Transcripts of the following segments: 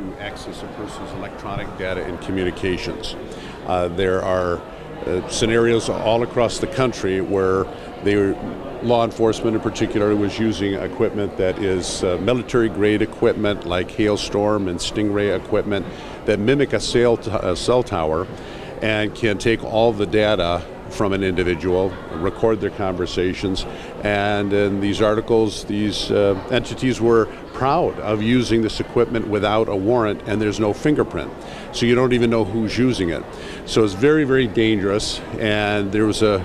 to access a person's electronic data and communications. There are scenarios all across the country where law enforcement in particular was using equipment that is military-grade equipment like Hailstorm and Stingray equipment that mimic a cell tower and can take all the data from an individual, record their conversations, and in these articles, these entities were proud of using this equipment without a warrant, and there's no fingerprint. So you don't even know who's using it. So it's very, very dangerous, and there was a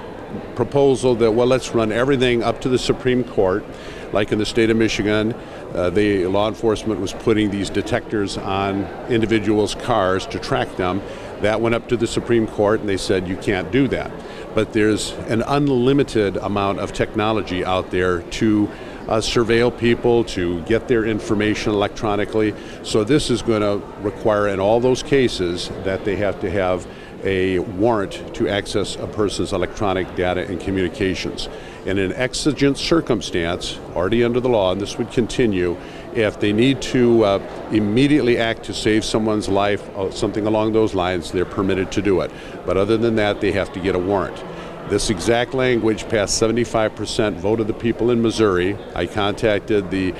proposal that, well, let's run everything up to the Supreme Court, like in the state of Michigan. The law enforcement was putting these detectors on individuals' cars to track them. That went up to the Supreme Court, and they said you can't do that. But there's an unlimited amount of technology out there to surveil people, to get their information electronically. So this is going to require, in all those cases, that they have to have a warrant to access a person's electronic data and communications. In an exigent circumstance, already under the law, and this would continue, if they need to immediately act to save someone's life, something along those lines, they're permitted to do it. But other than that, they have to get a warrant. This exact language passed 75% vote of the people in Missouri. I contacted the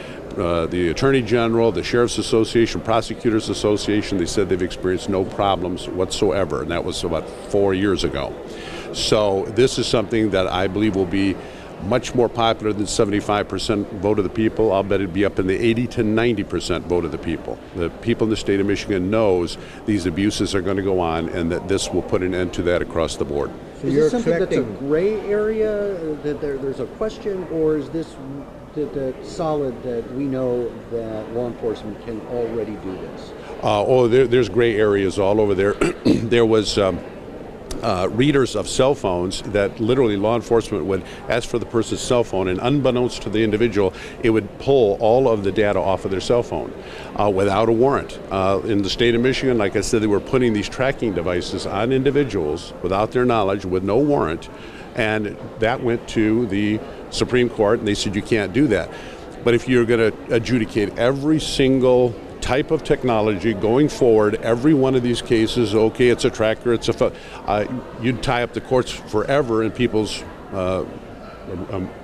Attorney General, the Sheriff's Association, Prosecutors Association. They said they've experienced no problems whatsoever, and that was about 4 years ago. So this is something that I believe will be much more popular than 75% vote of the people. I'll bet it'd be up in the 80 to 90% vote of the people. The people in the state of Michigan knows these abuses are going to go on, and that this will put an end to that across the board. So is this something that's a gray area, that there's a question, or is this solid that we know that law enforcement can already do this? There's gray areas all over there. There was readers of cell phones that literally law enforcement would ask for the person's cell phone, and unbeknownst to the individual, it would pull all of the data off of their cell phone without a warrant. In the state of Michigan, like I said, they were putting these tracking devices on individuals without their knowledge, with no warrant, and that went to the Supreme Court, and they said you can't do that. But if you're going to adjudicate every single type of technology going forward, every one of these cases, okay, it's a tracker, it's you'd tie up the courts forever, and people's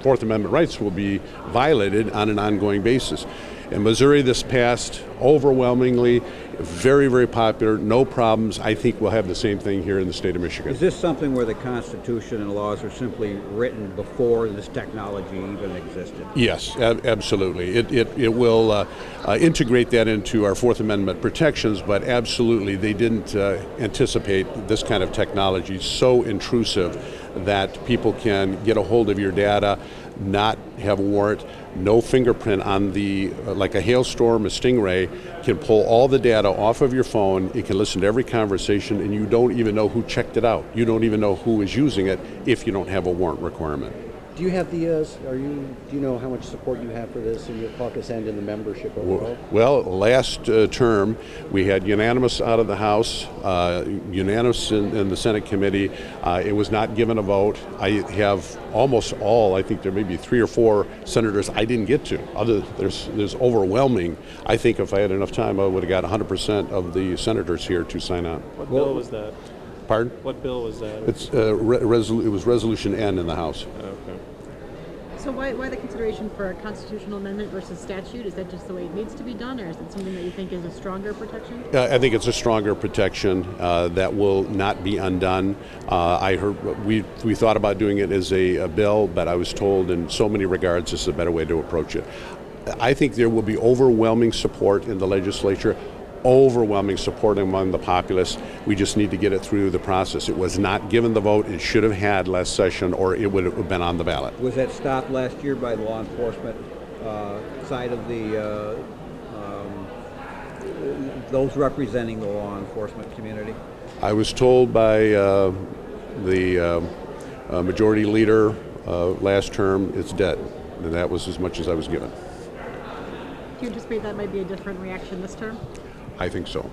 Fourth Amendment rights will be violated on an ongoing basis. In Missouri, this passed overwhelmingly, very, very popular, no problems. I think we'll have the same thing here in the state of Michigan. Is this something where the Constitution and laws are simply written before this technology even existed? Yes, absolutely. It will integrate that into our Fourth Amendment protections, but absolutely they didn't anticipate this kind of technology so intrusive that people can get a hold of your data, not have a warrant, no fingerprint on like a Hailstorm, a Stingray, can pull all the data off of your phone. It can listen to every conversation, and you don't even know who checked it out. You don't even know who is using it if you don't have a warrant requirement. Do you have do you know how much support you have for this in your caucus and in the membership overall? Well, last term we had unanimous out of the House, unanimous in the Senate committee. It was not given a vote. I have almost all, I think there may be 3 or 4 senators I didn't get to. There's overwhelming. I think if I had enough time, I would have got 100% of the senators here to sign on. What bill was that? Pardon? What bill was that? It's it was Resolution N in the House. Okay. So why the consideration for a constitutional amendment versus statute? Is that just the way it needs to be done, or is it something that you think is a stronger protection? I think it's a stronger protection that will not be undone. I heard we thought about doing it as a bill, but I was told in so many regards this is a better way to approach it. I think there will be overwhelming support in the legislature, overwhelming support among the populace. We just need to get it through the process. It was not given the vote it should have had last session, or it would have been on the ballot. Was that stopped last year by the law enforcement side of the those representing the law enforcement community? I was told by the majority leader last term it's dead, and that was as much as I was given. Do you anticipate that might be a different reaction this term? I think so.